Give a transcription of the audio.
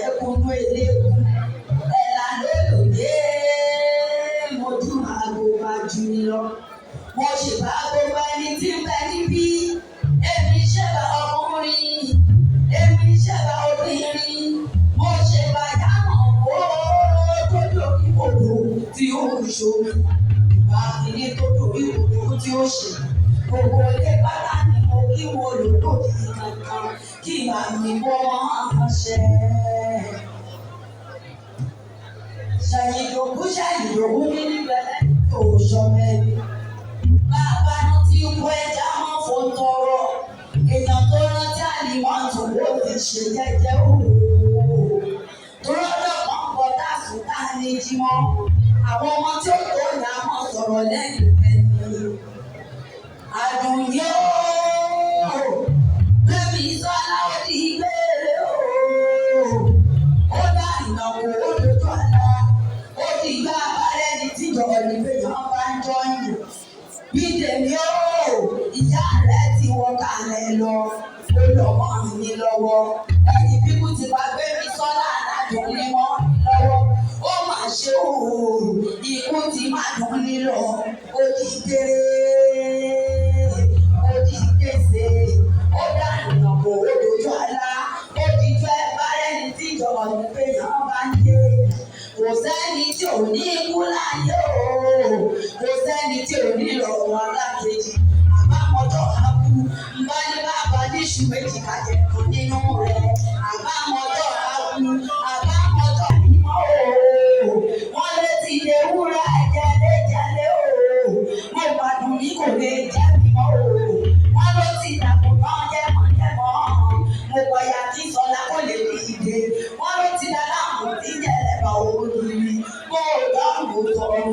ẹ̀kúnú eléegun ẹ̀là lólòdé mojú àgùnbà jù ní lọ. Mo ṣèbá gbogbo ẹni tí ń bẹ níbí. Èmi ṣẹ̀bà ọkùnrin, èmi ṣẹ̀bà obìnrin. Mo ṣèbà yàmọ̀ kó tó dòbí kòtò tí ó ń ṣomi. Ìbá kìíní tó dòbí kòtò tí ó ṣe. Gbogbo ilé pátá ni mo kí wo lò lòdì kankan kí ìgbà mi bọ́ wọn ṣẹ. Ṣàyìndòkú ṣàyìndòkú mi níbẹ̀ tó ṣọmẹ́bí. Bàbá rántí ikú ẹja wọn fò tọrọ. Èèyàn tó rántí àlìwọ̀n tó wó ti ṣe jẹ́jẹ́ òwò. Tọ́lọ́dọ̀ kan pọ̀ dáṣù tá a ní jí mọ́. Àwọn ọmọ tí ó tó yà á mọ̀ sọ̀rọ̀ lẹ́yìn ẹni. Àdùnní ooo, bébí sọ́lá ó di gbére ooo. Ó dá ìnáwó ó dojú àlá. Ó di gbá abárẹ́ ní tíjọba ní péjọ bá ń jọyìn. Bí tèmi ooo, ìyá rẹ̀ ti wọ kalẹ̀ lọ. Ó lọ mọ́ mi lọ́wọ́. Ẹ̀yìn bíkú ti bá bébí sọ́lá àdájọ́ ní wọ́n lọ́wọ́. Ó mà ṣe ooo, ikú ti máa dùn nílọ. Ó di gbére. Ó dá ìrànwọ́ ó dojú àlá. Ó ti fẹ́ bárẹ́ ní tíjọba ní péjọ bá ń dé. Kò sẹ́ni tí ò ní ikú láyé ooo. Kò sẹ́ni tí ò ní ìrọ̀rùn alákejì. Àbámọ̀jọ́ àkú mbá ní bàbá níṣu méjì kájẹ kan nínú rẹ̀. Àbámọ̀jọ́ àkú àbámọ̀jọ́ mímọ́ ooo. Wọ́n lé ti lè wúrà jẹ́lé ooo. Mo gbádùn ní kò lè jẹ́ mímọ́ ooo. Wọ́n ló ti dàpọ̀ tán jẹ́mọ̀jẹ́mọ̀. Mo gbọ̀yà kí sọlá kò lè ní ìdè. Wọ́n ló ti dá láàmú tí jẹ́lẹ̀ bá owó lórí. Mo dáhùn sọ̀rọ̀